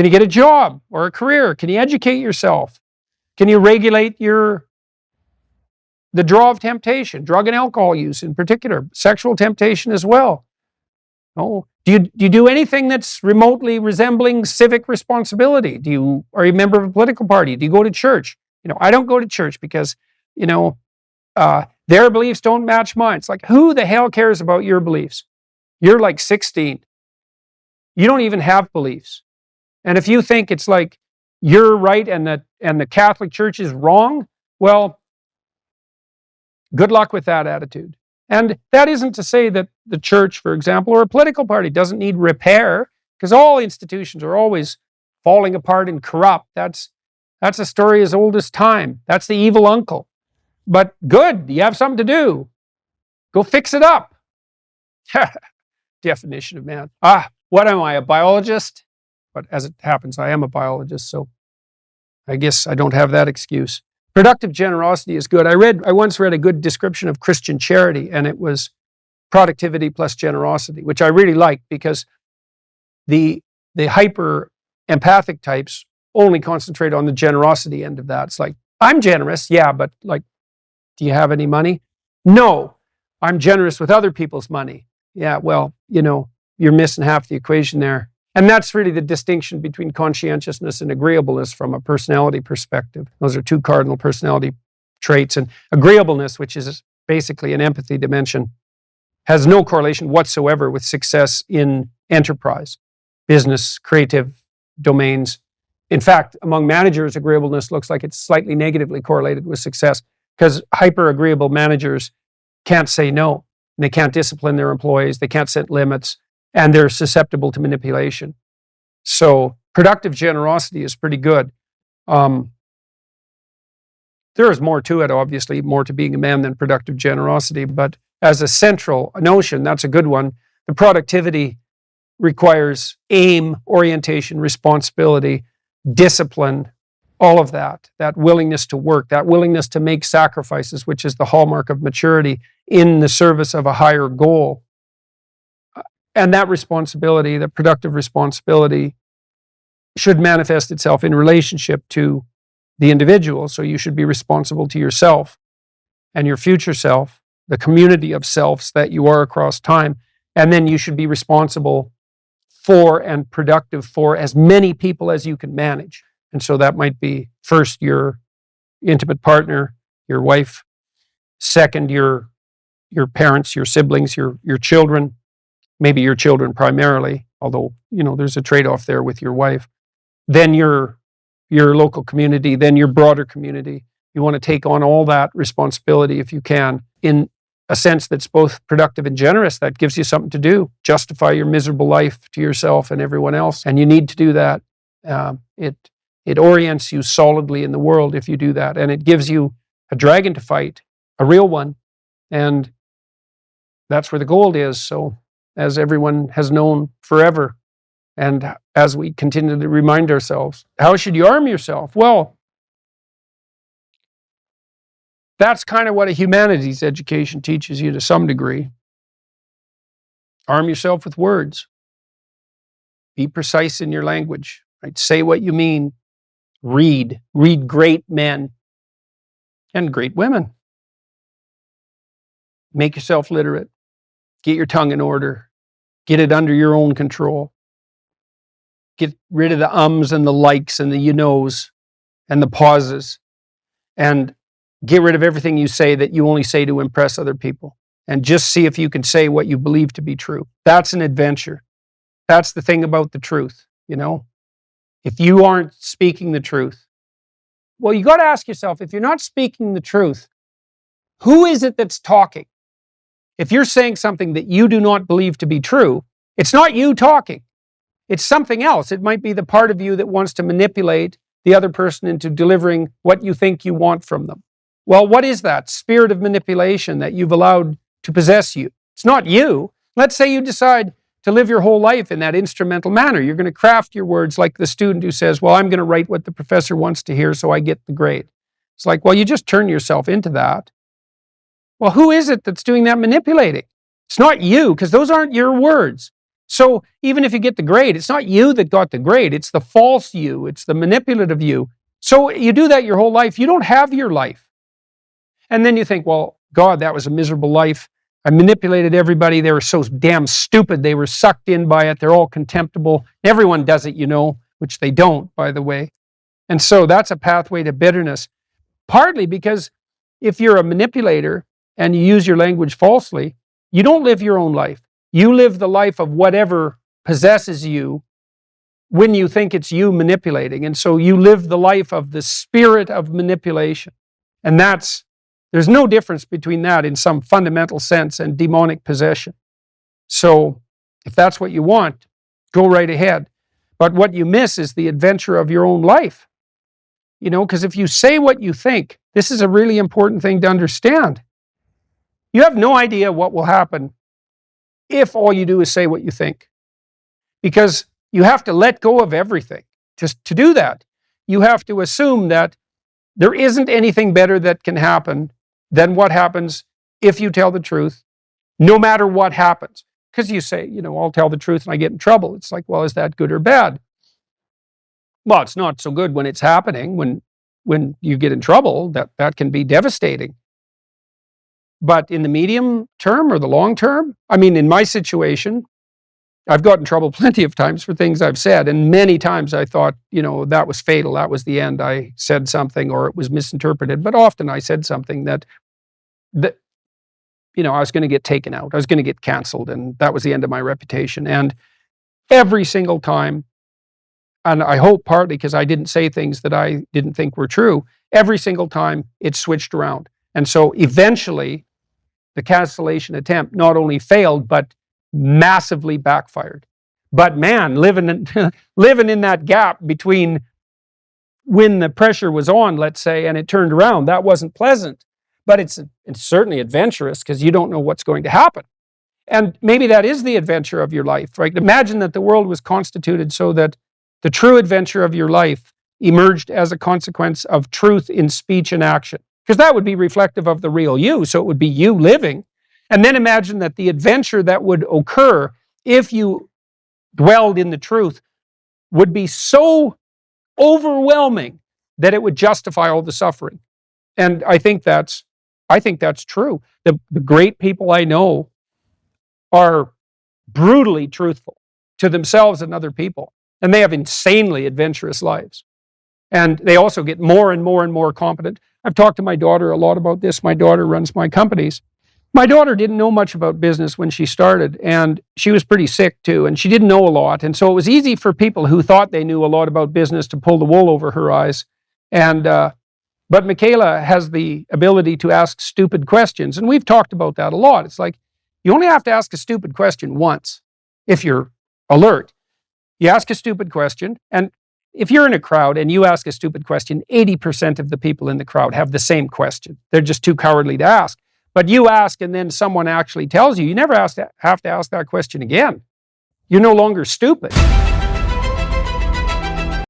Can you get a job or a career? Can you educate yourself? Can you regulate the draw of temptation, drug and alcohol use in particular, sexual temptation as well? Oh, do you do anything that's remotely resembling civic responsibility? Are you a member of a political party? Do you go to church? I don't go to church because, their beliefs don't match mine. It's like, who the hell cares about your beliefs? You're like 16. You don't even have beliefs. And if you think it's like you're right and the Catholic Church is wrong, well, good luck with that attitude. And that isn't to say that the church, for example, or a political party doesn't need repair, because all institutions are always falling apart and corrupt. That's a story as old as time. That's the evil uncle. But good, you have something to do. Go fix it up. Definition of man. What am I, a biologist? But as it happens, I am a biologist, so I guess I don't have that excuse. Productive generosity is good. I once read a good description of Christian charity, and it was productivity plus generosity, which I really liked, because the hyper empathic types only concentrate on the generosity end of that. It's like, I'm generous, yeah, but like, do you have any money? No, I'm generous with other people's money. Yeah, well, you're missing half the equation there. And that's really the distinction between conscientiousness and agreeableness from a personality perspective. Those are two cardinal personality traits. And agreeableness, which is basically an empathy dimension, has no correlation whatsoever with success in enterprise, business, creative domains. In fact, among managers, agreeableness looks like it's slightly negatively correlated with success, because hyper-agreeable managers can't say no. They can't discipline their employees. They can't set limits. And they're susceptible to manipulation. So productive generosity is pretty good. There is more to it, obviously, more to being a man than productive generosity, but as a central notion, that's a good one. The productivity requires aim, orientation, responsibility, discipline, all of that willingness to work, that willingness to make sacrifices, which is the hallmark of maturity in the service of a higher goal. And that responsibility, that productive responsibility, should manifest itself in relationship to the individual. So you should be responsible to yourself and your future self, the community of selves that you are across time. And then you should be responsible for and productive for as many people as you can manage. And so that might be first your intimate partner, your wife, second your parents, your siblings, your children, maybe your children primarily, although, there's a trade-off there with your wife. Then your local community, then your broader community. You want to take on all that responsibility if you can, in a sense that's both productive and generous. That gives you something to do. Justify your miserable life to yourself and everyone else. And you need to do that. It orients you solidly in the world if you do that. And it gives you a dragon to fight, a real one. And that's where the gold is. So, as everyone has known forever, and as we continue to remind ourselves, how should you arm yourself? Well, that's kind of what a humanities education teaches you to some degree. Arm yourself with words. Be precise in your language. Right? Say what you mean. Read great men and great women. Make yourself literate. Get your tongue in order. Get it under your own control. Get rid of the ums and the likes and the you knows and the pauses. And get rid of everything you say that you only say to impress other people. And just see if you can say what you believe to be true. That's an adventure. That's the thing about the truth, If you aren't speaking the truth, well, you got to ask yourself, if you're not speaking the truth, who is it that's talking? If you're saying something that you do not believe to be true, it's not you talking. It's something else. It might be the part of you that wants to manipulate the other person into delivering what you think you want from them. Well, what is that spirit of manipulation that you've allowed to possess you? It's not you. Let's say you decide to live your whole life in that instrumental manner. You're going to craft your words like the student who says, well, I'm going to write what the professor wants to hear so I get the grade. It's like, well, you just turn yourself into that. Well, who is it that's doing that manipulating? It's not you, because those aren't your words. So even if you get the grade, it's not you that got the grade. It's the false you. It's the manipulative you. So you do that your whole life. You don't have your life. And then you think, well, God, that was a miserable life. I manipulated everybody. They were so damn stupid. They were sucked in by it. They're all contemptible. Everyone does it, which they don't, by the way. And so that's a pathway to bitterness. Partly because if you're a manipulator and you use your language falsely, you don't live your own life. You live the life of whatever possesses you when you think it's you manipulating. And so you live the life of the spirit of manipulation. And there's no difference between that in some fundamental sense and demonic possession. So if that's what you want, go right ahead. But what you miss is the adventure of your own life. Because if you say what you think, this is a really important thing to understand. You have no idea what will happen if all you do is say what you think. Because you have to let go of everything. Just to do that, you have to assume that there isn't anything better that can happen than what happens if you tell the truth, no matter what happens. Because you say, I'll tell the truth and I get in trouble. It's like, well, is that good or bad? Well, it's not so good when it's happening. When you get in trouble, that can be devastating. But in the medium term or the long term, in my situation, I've gotten in trouble plenty of times for things I've said. And many times I thought, that was fatal. That was the end. I said something or it was misinterpreted. But often I said something that I was going to get taken out. I was going to get canceled. And that was the end of my reputation. And every single time, and I hope partly because I didn't say things that I didn't think were true, every single time it switched around. And so eventually the cancellation attempt not only failed, but massively backfired. But man, living in that gap between when the pressure was on, let's say, and it turned around, that wasn't pleasant. But it's certainly adventurous because you don't know what's going to happen. And maybe that is the adventure of your life, right? Imagine that the world was constituted so that the true adventure of your life emerged as a consequence of truth in speech and action. Because that would be reflective of the real you, so it would be you living. And then imagine that the adventure that would occur if you dwelled in the truth would be so overwhelming that it would justify all the suffering. And I think that's true. The great people I know are brutally truthful to themselves and other people. And they have insanely adventurous lives. And they also get more and more and more competent. I've talked to my daughter a lot about this. My daughter runs my companies. My daughter didn't know much about business when she started, and she was pretty sick too, and she didn't know a lot. And so it was easy for people who thought they knew a lot about business to pull the wool over her eyes. But Michaela has the ability to ask stupid questions, and we've talked about that a lot. It's like, you only have to ask a stupid question once if you're alert. You ask a stupid question, and if you're in a crowd and you ask a stupid question, 80% of the people in the crowd have the same question. They're just too cowardly to ask. But you ask and then someone actually tells you, you never have to ask that question again. You're no longer stupid.